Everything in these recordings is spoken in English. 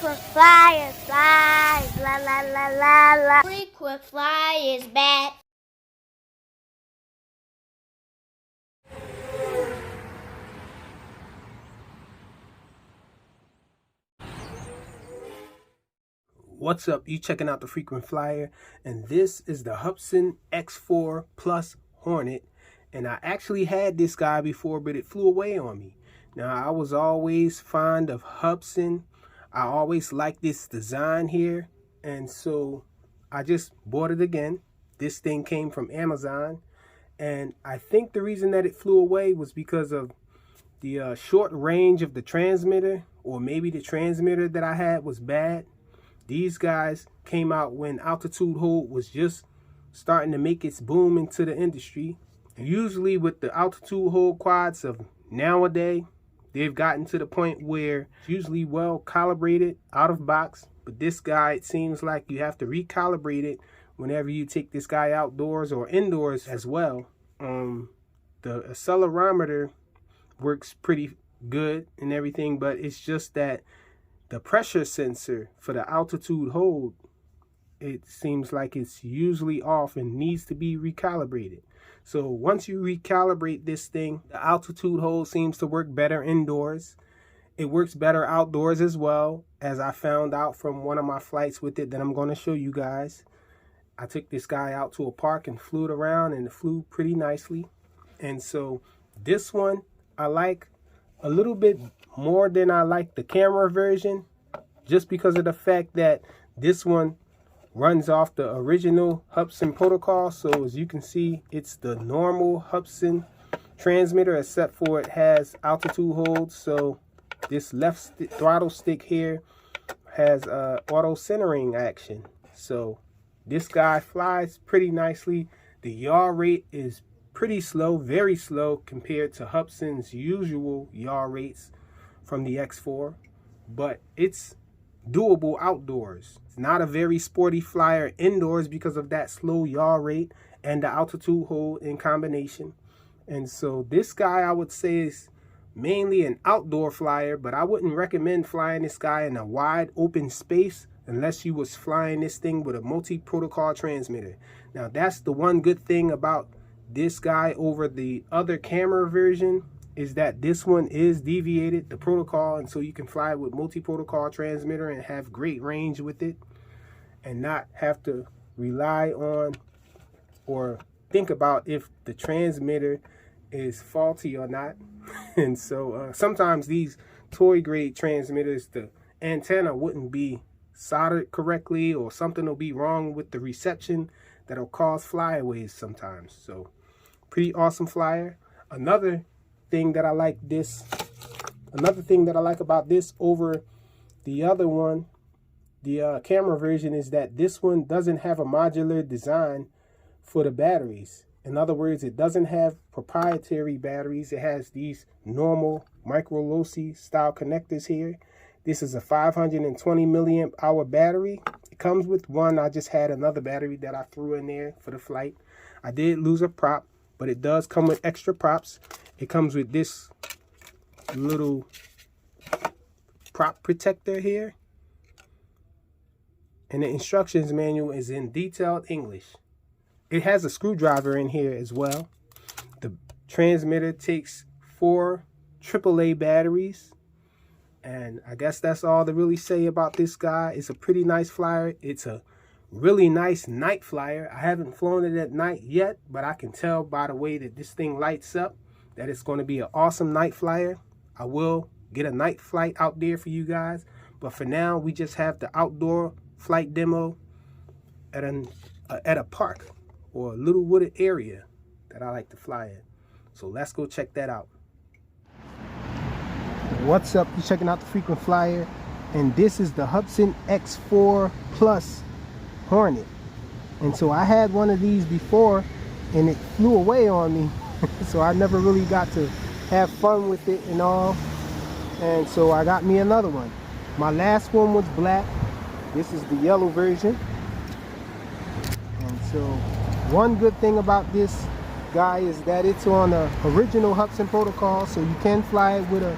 Frequent flyer, flies, la la la la la. Frequent flyers back. What's up? You checking out the Frequent Flyer, and this is the Hubsan X4 Plus Hornet. And I actually had this guy before, but it flew away on me. Now, I was always fond of Hubsan. I always liked this design here, and so I just bought it again. This thing came from Amazon, and I think the reason that it flew away was because of the short range of the transmitter, or maybe the transmitter that I had was bad. These guys came out when altitude hold was just starting to make its boom into the industry. And usually with the altitude hold quads of nowadays, they've gotten to the point where it's usually well calibrated out of box. But this guy, it seems like you have to recalibrate it whenever you take this guy outdoors or indoors as well. The accelerometer works pretty good and everything, but it's just that the pressure sensor for the altitude hold, it seems like it's usually off and needs to be recalibrated. So once you recalibrate this thing, the altitude hold seems to work better indoors. It works better outdoors as well, as I found out from one of my flights with it that I'm going to show you guys. I took this guy out to a park and flew it around, and it flew pretty nicely. And so this one I like a little bit more than I like the camera version, just because of the fact that this one runs off the original Hubsan protocol. So as you can see, it's the normal Hubsan transmitter, except for it has altitude hold. So this left throttle stick here has auto centering action. So this guy flies pretty nicely. The yaw rate is pretty slow, very slow compared to Hubsan's usual yaw rates from the X4, but it's doable outdoors. It's not a very sporty flyer indoors because of that slow yaw rate and the altitude hold in combination. And so this guy, I would say, is mainly an outdoor flyer, but I wouldn't recommend flying this guy in a wide open space unless you was flying this thing with a multi-protocol transmitter. Now, that's the one good thing about this guy over the other camera version, is that this one is deviated the protocol, and so you can fly with multi-protocol transmitter and have great range with it and not have to rely on or think about if the transmitter is faulty or not. And so sometimes these toy grade transmitters, the antenna wouldn't be soldered correctly, or something will be wrong with the reception that'll cause flyaways sometimes. So pretty awesome flyer. Another thing that I like about this over the other one, the camera version, is that this one doesn't have a modular design for the batteries. In other words, it doesn't have proprietary batteries. It has these normal micro LoSi style connectors here. This is a 520 milliamp hour battery. It comes with one. I just had another battery that I threw in there for the flight. I did lose a prop, but it does come with extra props. It comes with this little prop protector here. And the instructions manual is in detailed English. It has a screwdriver in here as well. The transmitter takes 4 AAA batteries. And I guess that's all to really say about this guy. It's a pretty nice flyer. It's a really nice night flyer. I haven't flown it at night yet, but I can tell by the way that this thing lights up that it's going to be an awesome night flyer. I will get a night flight out there for you guys, but for now we just have the outdoor flight demo at a park or a little wooded area that I like to fly in. So let's go check that out. What's up? You're checking out the Frequent Flyer, and this is the Hubsan X4 Plus Hornet. And so I had one of these before and it flew away on me. So I never really got to have fun with it and all. And so I got me another one. My last one was black. This is the yellow version. And so one good thing about this guy is that it's on the original Hubsan protocol, so you can fly it with a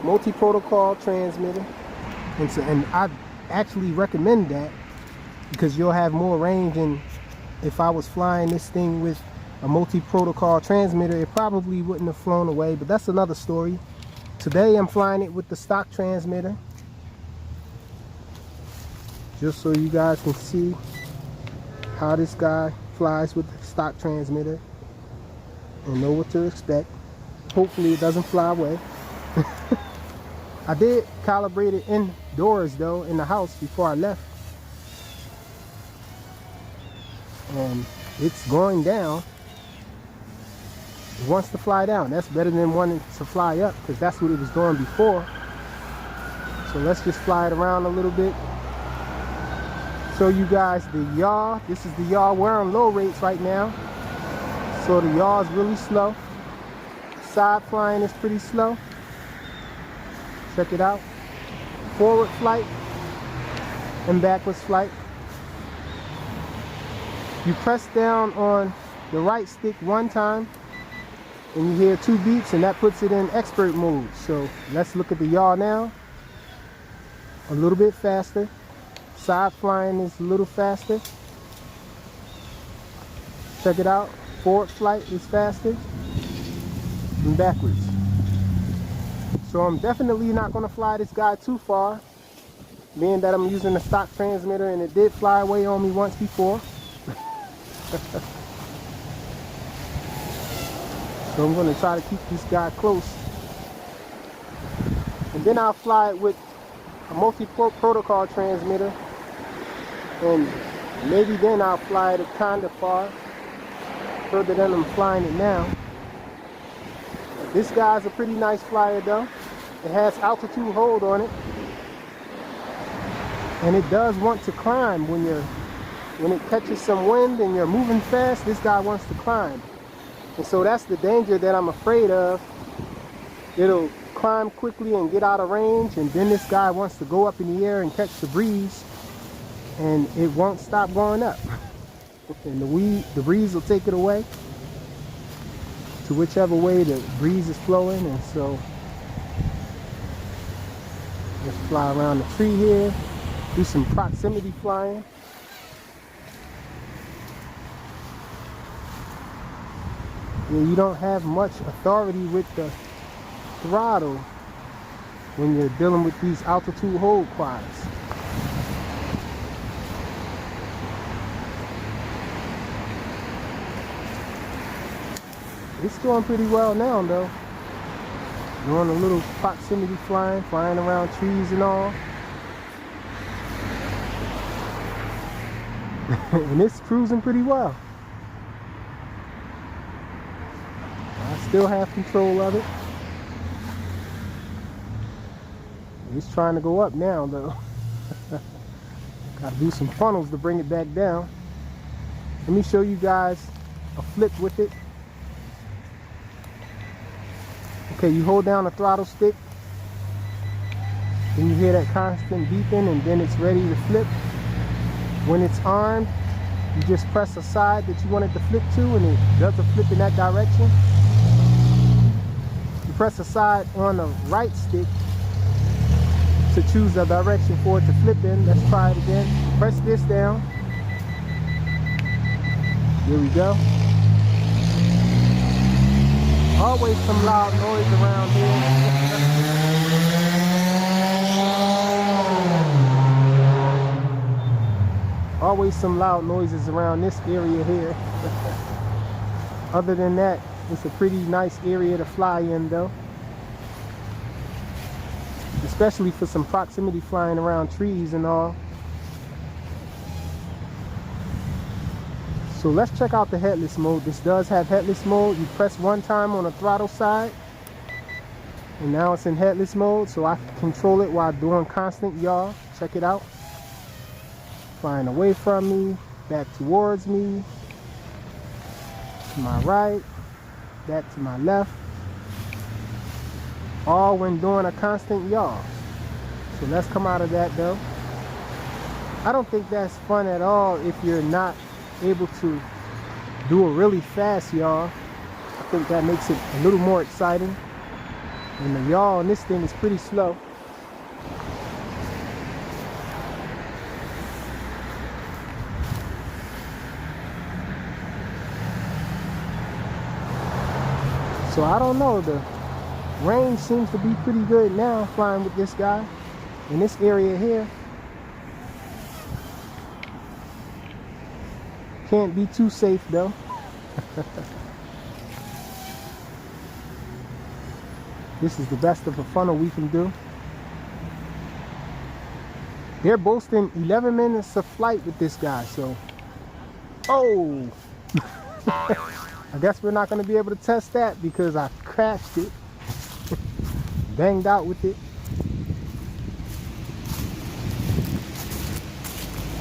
multi-protocol transmitter. And I actually recommend that because you'll have more range. And if I was flying this thing with a multi-protocol transmitter, it probably wouldn't have flown away, but that's another story. Today I'm flying it with the stock transmitter, just so you guys can see how this guy flies with the stock transmitter and know what to expect. Hopefully it doesn't fly away. I did calibrate it indoors though, in the house, before I left, and it's going down. It wants to fly down. That's better than wanting to fly up, because that's what it was doing before. So let's just fly it around a little bit. Show you guys the yaw. This is the yaw. We're on low rates right now, so the yaw is really slow. Side flying is pretty slow. Check it out. Forward flight and backwards flight. You press down on the right stick one time and you hear 2 beeps, and that puts it in expert mode. So let's look at the yaw now. A little bit faster. Side flying is a little faster. Check it out. Forward flight is faster. And backwards. So I'm definitely not going to fly this guy too far, being that I'm using the stock transmitter, and it did fly away on me once before. So I'm going to try to keep this guy close, and then I'll fly it with a multi-protocol transmitter, and maybe then I'll fly it kind of far, further than I'm flying it now. This guy's a pretty nice flyer though. It has altitude hold on it, and it does want to climb when it catches some wind and you're moving fast. This guy wants to climb, and so that's the danger that I'm afraid of. It'll climb quickly and get out of range, and then this guy wants to go up in the air and catch the breeze, and it won't stop going up, and the breeze will take it away to whichever way the breeze is flowing. And so let's fly around the tree here, do some proximity flying. Yeah, you don't have much authority with the throttle when you're dealing with these altitude hold quads. It's going pretty well now though. Doing a little proximity flying around trees and all. And it's cruising pretty well. I still have control of it. It's trying to go up now though. Gotta do some funnels to bring it back down. Let me show you guys a flip with it. Okay, you hold down the throttle stick, then you hear that constant beeping, and then it's ready to flip. When it's armed, you just press a side that you want it to flip to, and it does a flip in that direction. You press a side on the right stick to choose the direction for it to flip in. Let's try it again. Press this down. Here we go. Always some loud noise around here. Always some loud noises around this area here. Other than that, it's a pretty nice area to fly in though. Especially for some proximity flying around trees and all. So let's check out the headless mode. This does have headless mode. You press one time on the throttle side, and now it's in headless mode, so I can control it while doing constant yaw. Check it out. Flying away from me, back towards me, to my right, back to my left, all when doing a constant yaw. So let's come out of that though. I don't think that's fun at all if you're not able to do a really fast yaw. I think that makes it a little more exciting. And the yaw on this thing is pretty slow. So I don't know, the range seems to be pretty good now flying with this guy in this area here. Can't be too safe though. This is the best of a funnel we can do. They're boasting 11 minutes of flight with this guy, so oh. I guess we're not going to be able to test that because I crashed it. Banged out with it.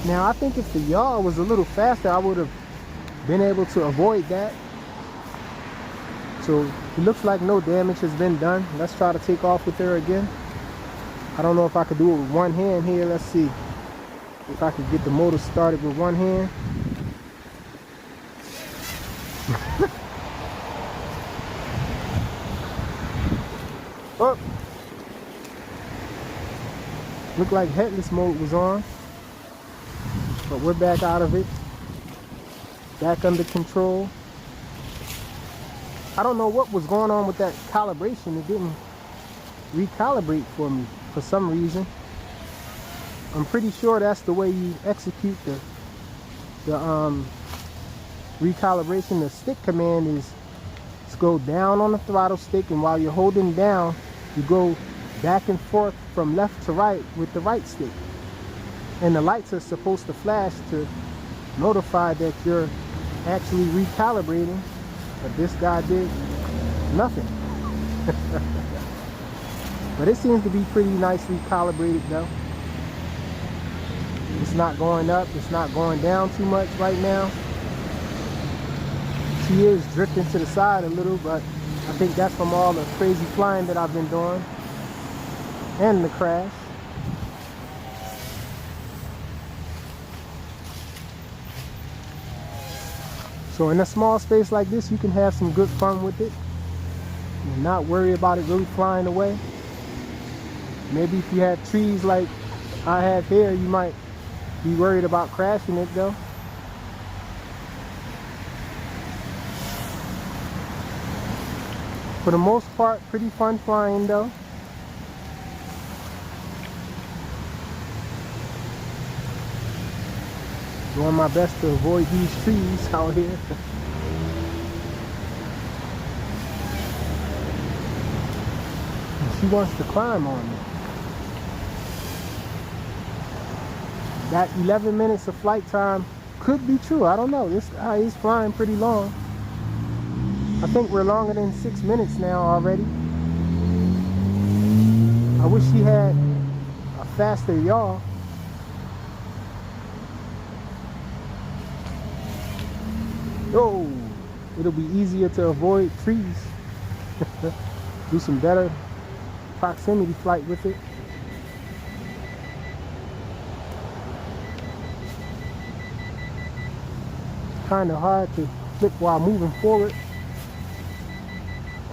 Now I think if the yaw was a little faster, I would have been able to avoid that. So it looks like no damage has been done. Let's try to take off with her again. I don't know if I could do it with one hand here. Let's see if I could get the motor started with one hand. Oh, looked like headless mode was on, but we're back out of it, back under control. I don't know what was going on with that calibration. It didn't recalibrate for me for some reason. I'm pretty sure that's the way you execute the recalibration. The stick command is to go down on the throttle stick, and while you're holding down, you go back and forth from left to right with the right stick. And the lights are supposed to flash to notify that you're actually recalibrating, but this guy did nothing. But it seems to be pretty nicely calibrated though. It's not going up, it's not going down too much right now. She is drifting to the side a little, but I think that's from all the crazy flying that I've been doing and the crash. So in a small space like this, you can have some good fun with it and not worry about it really flying away. Maybe if you have trees like I have here, you might be worried about crashing it though. For the most part, pretty fun flying though. Doing my best to avoid these trees out here. And she wants to climb on me. That 11 minutes of flight time could be true. I don't know. This guy is flying pretty long. I think we're longer than 6 minutes now already. I wish he had a faster yaw. Oh, it'll be easier to avoid trees. Do some better proximity flight with it. Kind of hard to flip while moving forward.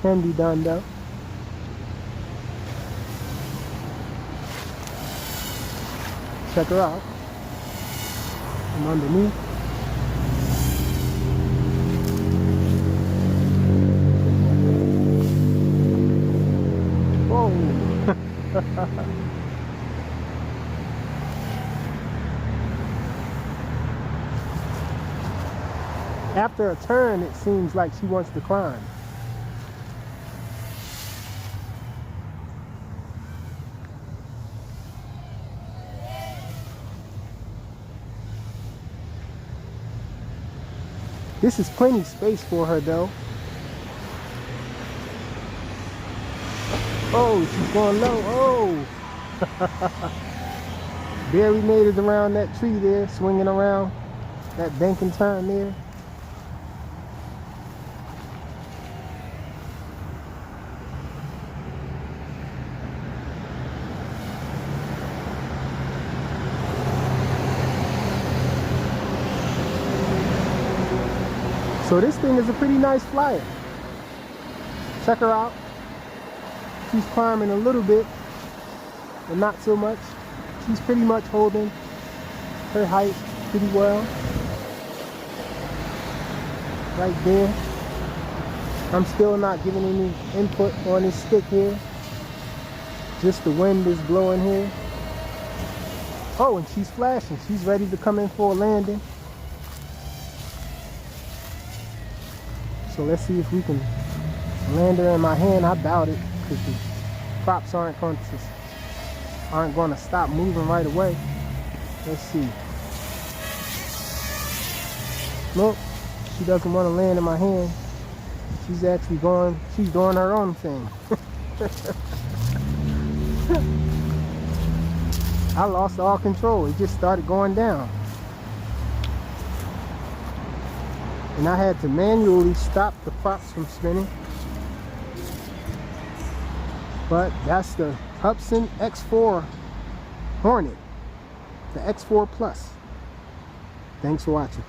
Can be done though. Check her out. From underneath. Whoa. After a turn, it seems like she wants to climb. This is plenty space for her though. Oh, she's going low. Oh! Barely made it around that tree there, swinging around that bank and turn there. So this thing is a pretty nice flyer. Check her out. She's climbing a little bit, but not so much. She's pretty much holding her height pretty well. Right there. I'm still not giving any input on this stick here. Just the wind is blowing here. Oh, and she's flashing. She's ready to come in for a landing. So let's see if we can land her in my hand. I doubt it, because the props aren't going to stop moving right away. Let's see. Nope, she doesn't want to land in my hand. She's actually going, she's doing her own thing. I lost all control. It just started going down. And I had to manually stop the props from spinning. But that's the Hubsan X4 Hornet, the X4 Plus. Thanks for watching.